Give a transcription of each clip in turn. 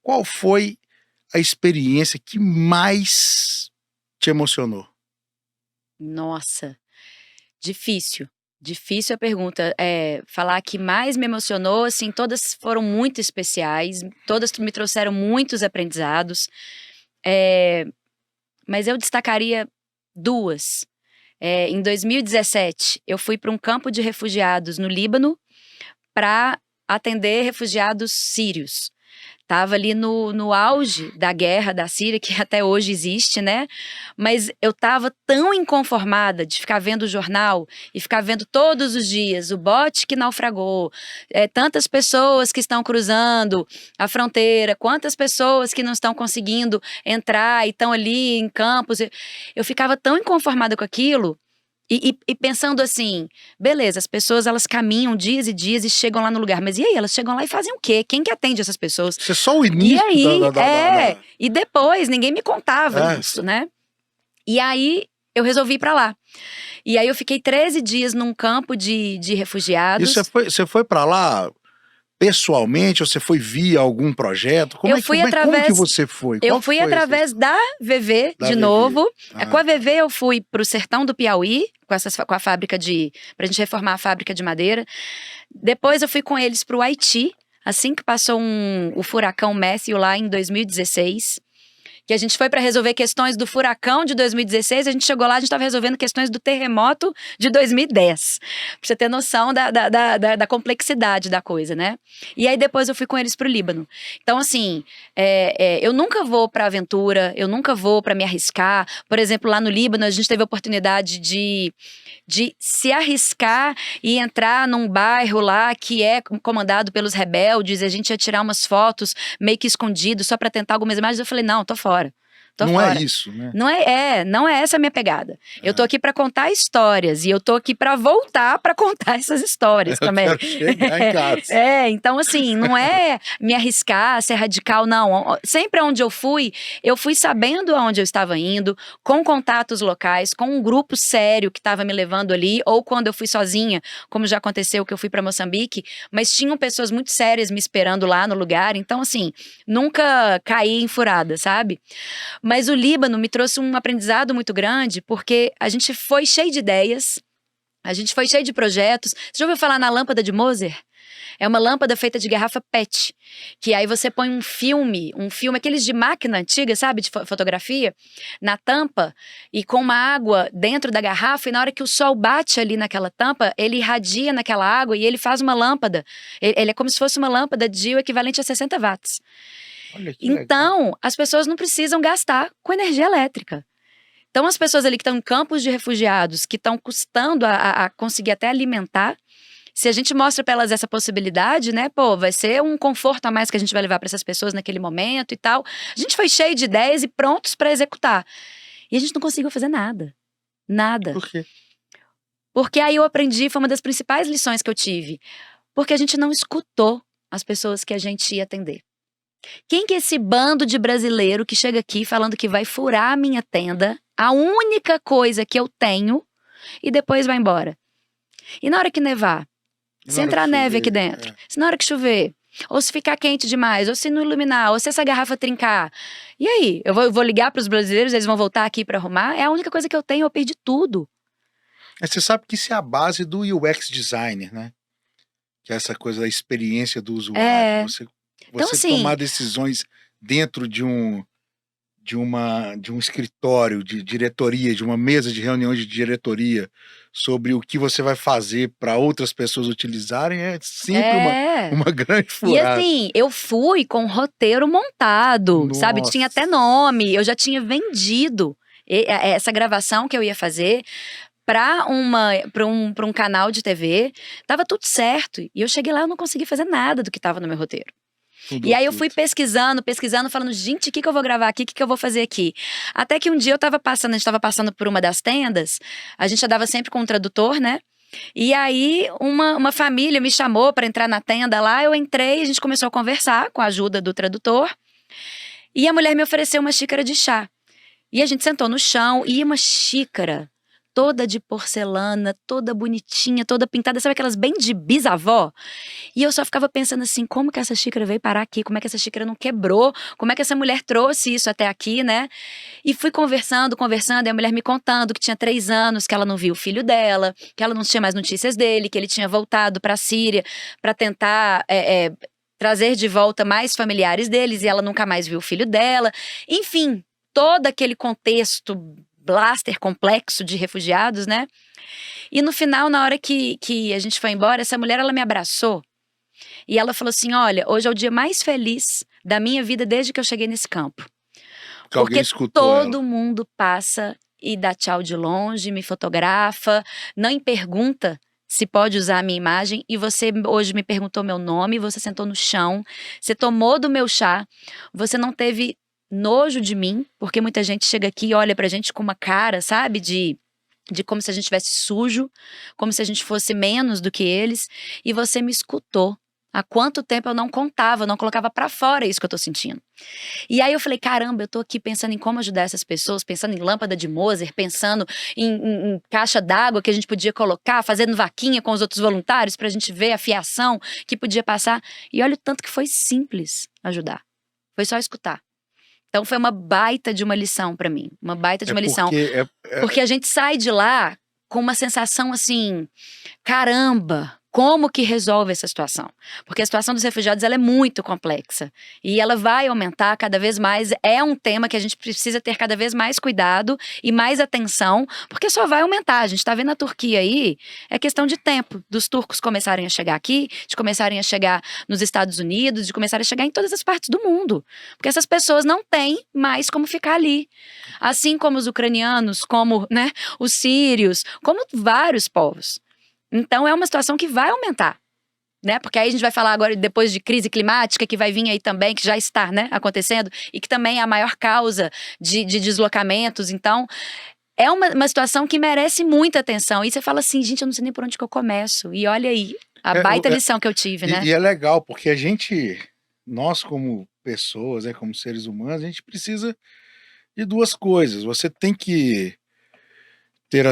Qual foi a experiência que mais te emocionou? Nossa, difícil. Difícil a pergunta. Falar que mais me emocionou, assim, todas foram muito especiais, todas me trouxeram muitos aprendizados. Mas eu destacaria duas. Em 2017, eu fui para um campo de refugiados no Líbano para atender refugiados sírios. Estava ali no auge da guerra da Síria, que até hoje existe, né? Mas eu estava tão inconformada de ficar vendo o jornal e ficar vendo todos os dias o bote que naufragou, tantas pessoas que estão cruzando a fronteira, quantas pessoas que não estão conseguindo entrar e estão ali em campos. Eu ficava tão inconformada com aquilo. E pensando assim, beleza, as pessoas elas caminham dias e dias e chegam lá no lugar, mas e aí, elas chegam lá e fazem o quê? Quem que atende essas pessoas? Isso é só o E início aí, da. e depois, ninguém me contava isso, né? E aí, eu resolvi ir pra lá. E aí, eu fiquei 13 dias num campo de refugiados. E você foi pra lá pessoalmente ou você foi via algum projeto? Como que você foi? Eu fui através da VV de novo. Com a VV eu fui pro sertão do Piauí, com a fábrica pra gente reformar a fábrica de madeira. Depois eu fui com eles pro Haiti, assim que passou o furacão Matthew lá em 2016. Que a gente foi para resolver questões do furacão de 2016, a gente chegou lá, a gente estava resolvendo questões do terremoto de 2010. Pra você ter noção da complexidade da coisa, né? E aí depois eu fui com eles pro Líbano. Então, assim, eu nunca vou pra aventura, eu nunca vou para me arriscar. Por exemplo, lá no Líbano, a gente teve a oportunidade de se arriscar e entrar num bairro lá que é comandado pelos rebeldes, e a gente ia tirar umas fotos meio que escondido, só para tentar algumas imagens. Eu falei, não, tô fora. Não é isso, né? Não é essa a minha pegada. Eu tô aqui pra contar histórias e eu tô aqui pra voltar pra contar essas histórias também. Eu quero chegar em casa. Então assim, não é me arriscar, ser radical, não. Sempre onde eu fui sabendo aonde eu estava indo, com contatos locais, com um grupo sério que estava me levando ali, ou quando eu fui sozinha, como já aconteceu que eu fui pra Moçambique, mas tinham pessoas muito sérias me esperando lá no lugar. Então assim, nunca caí em furada, sabe? Mas o Líbano me trouxe um aprendizado muito grande, porque a gente foi cheio de ideias, a gente foi cheio de projetos. Você já ouviu falar na lâmpada de Moser? É uma lâmpada feita de garrafa PET, que aí você põe um filme, aqueles de máquina antiga, sabe, de fotografia, na tampa, e com uma água dentro da garrafa, e na hora que o sol bate ali naquela tampa, ele irradia naquela água e ele faz uma lâmpada. Ele é como se fosse uma lâmpada de o equivalente a 60 watts. Então, as pessoas não precisam gastar com energia elétrica. Então, as pessoas ali que estão em campos de refugiados, que estão custando a conseguir até alimentar, se a gente mostra para elas essa possibilidade, né, vai ser um conforto a mais que a gente vai levar para essas pessoas naquele momento e tal. A gente foi cheio de ideias e prontos para executar. E a gente não conseguiu fazer nada. Nada. Por quê? Porque aí eu aprendi, foi uma das principais lições que eu tive. Porque a gente não escutou as pessoas que a gente ia atender. Quem que é esse bando de brasileiro que chega aqui falando que vai furar a minha tenda, a única coisa que eu tenho, e depois vai embora? E na hora que nevar? Se entrar neve aqui dentro? Se na hora que chover? Ou se ficar quente demais? Ou se não iluminar? Ou se essa garrafa trincar? E aí? Eu vou ligar para os brasileiros, eles vão voltar aqui para arrumar? É a única coisa que eu tenho, eu perdi tudo. Você sabe que isso é a base do UX designer, né? Que é essa coisa da experiência do usuário. Você então, assim, tomar decisões dentro de um escritório de diretoria, de uma mesa de reuniões de diretoria, sobre o que você vai fazer para outras pessoas utilizarem, é sempre uma grande furada. E assim, eu fui com um roteiro montado, sabe? Tinha até nome, eu já tinha vendido essa gravação que eu ia fazer para um canal de TV. Tava tudo certo. E eu cheguei lá e não consegui fazer nada do que tava no meu roteiro. E aí eu fui pesquisando, falando, gente, o que eu vou gravar aqui, o que eu vou fazer aqui? Até que um dia a gente tava passando por uma das tendas, a gente andava sempre com um tradutor, né? E aí uma família me chamou para entrar na tenda lá, eu entrei, a gente começou a conversar com a ajuda do tradutor, e a mulher me ofereceu uma xícara de chá. E a gente sentou no chão, e uma xícara toda de porcelana, toda bonitinha, toda pintada, sabe aquelas bem de bisavó? E eu só ficava pensando assim, como que essa xícara veio parar aqui? Como é que essa xícara não quebrou? Como é que essa mulher trouxe isso até aqui, né? E fui conversando, e a mulher me contando que tinha 3 anos, que ela não viu o filho dela, que ela não tinha mais notícias dele, que ele tinha voltado para a Síria para tentar trazer de volta mais familiares deles, e ela nunca mais viu o filho dela. Enfim, todo aquele contexto blaster complexo de refugiados, né? E no final, na hora que a gente foi embora, essa mulher, ela me abraçou e ela falou assim, olha, hoje é o dia mais feliz da minha vida desde que eu cheguei nesse campo. Que alguém escutou todo ela. mundo passa e dá tchau de longe, me fotografa, não me pergunta se pode usar a minha imagem, e você hoje me perguntou meu nome, você sentou no chão, você tomou do meu chá, você não teve nojo de mim, porque muita gente chega aqui e olha pra gente com uma cara, sabe, de como se a gente estivesse sujo, como se a gente fosse menos do que eles, e você me escutou. Há quanto tempo eu não contava, eu não colocava pra fora isso que eu tô sentindo. E aí eu falei, caramba, eu tô aqui pensando em como ajudar essas pessoas, pensando em lâmpada de Moser, pensando em caixa d'água que a gente podia colocar, fazendo vaquinha com os outros voluntários pra gente ver a fiação que podia passar. E olha o tanto que foi simples ajudar. Foi só escutar. Então foi uma baita de uma lição pra mim, uma baita de uma lição. Porque a gente sai de lá com uma sensação assim, caramba, como que resolve essa situação? Porque a situação dos refugiados, ela é muito complexa e ela vai aumentar cada vez mais. É um tema que a gente precisa ter cada vez mais cuidado e mais atenção, porque só vai aumentar. A gente está vendo a Turquia aí, é questão de tempo dos turcos começarem a chegar aqui, de começarem a chegar nos Estados Unidos, de começarem a chegar em todas as partes do mundo. Porque essas pessoas não têm mais como ficar ali. Assim como os ucranianos, como, né, os sírios, como vários povos. Então é uma situação que vai aumentar, né? Porque aí a gente vai falar agora depois de crise climática que vai vir aí também, que já está, né, acontecendo e que também é a maior causa de deslocamentos. Então é uma situação que merece muita atenção. E você fala assim, gente, eu não sei nem por onde que eu começo. E olha aí, a baita lição que eu tive, né? E é legal, porque nós como pessoas, como seres humanos, a gente precisa de 2 coisas. Você tem que ter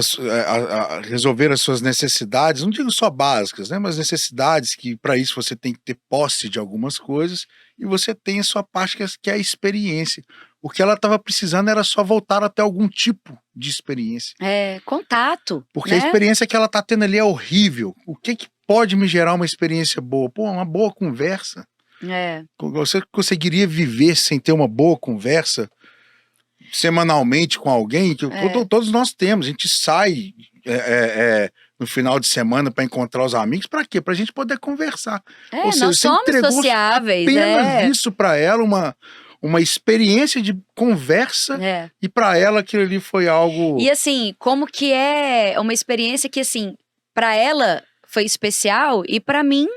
resolver as suas necessidades, não digo só básicas, né, mas necessidades que para isso você tem que ter posse de algumas coisas, e você tem a sua parte que é a experiência. O que ela estava precisando era só voltar até algum tipo de experiência. Contato. Porque né? a experiência que ela está tendo ali é horrível. O que pode me gerar uma experiência boa? Pô, uma boa conversa. Você conseguiria viver sem ter uma boa conversa semanalmente com alguém? Todos nós temos. A gente sai no final de semana para encontrar os amigos. Para quê? Para a gente poder conversar. Ou seja, nós somos sociáveis. Apenas isso para ela, uma experiência de conversa, e para ela aquilo ali foi algo... E assim, como que é uma experiência que assim, para ela foi especial e para mim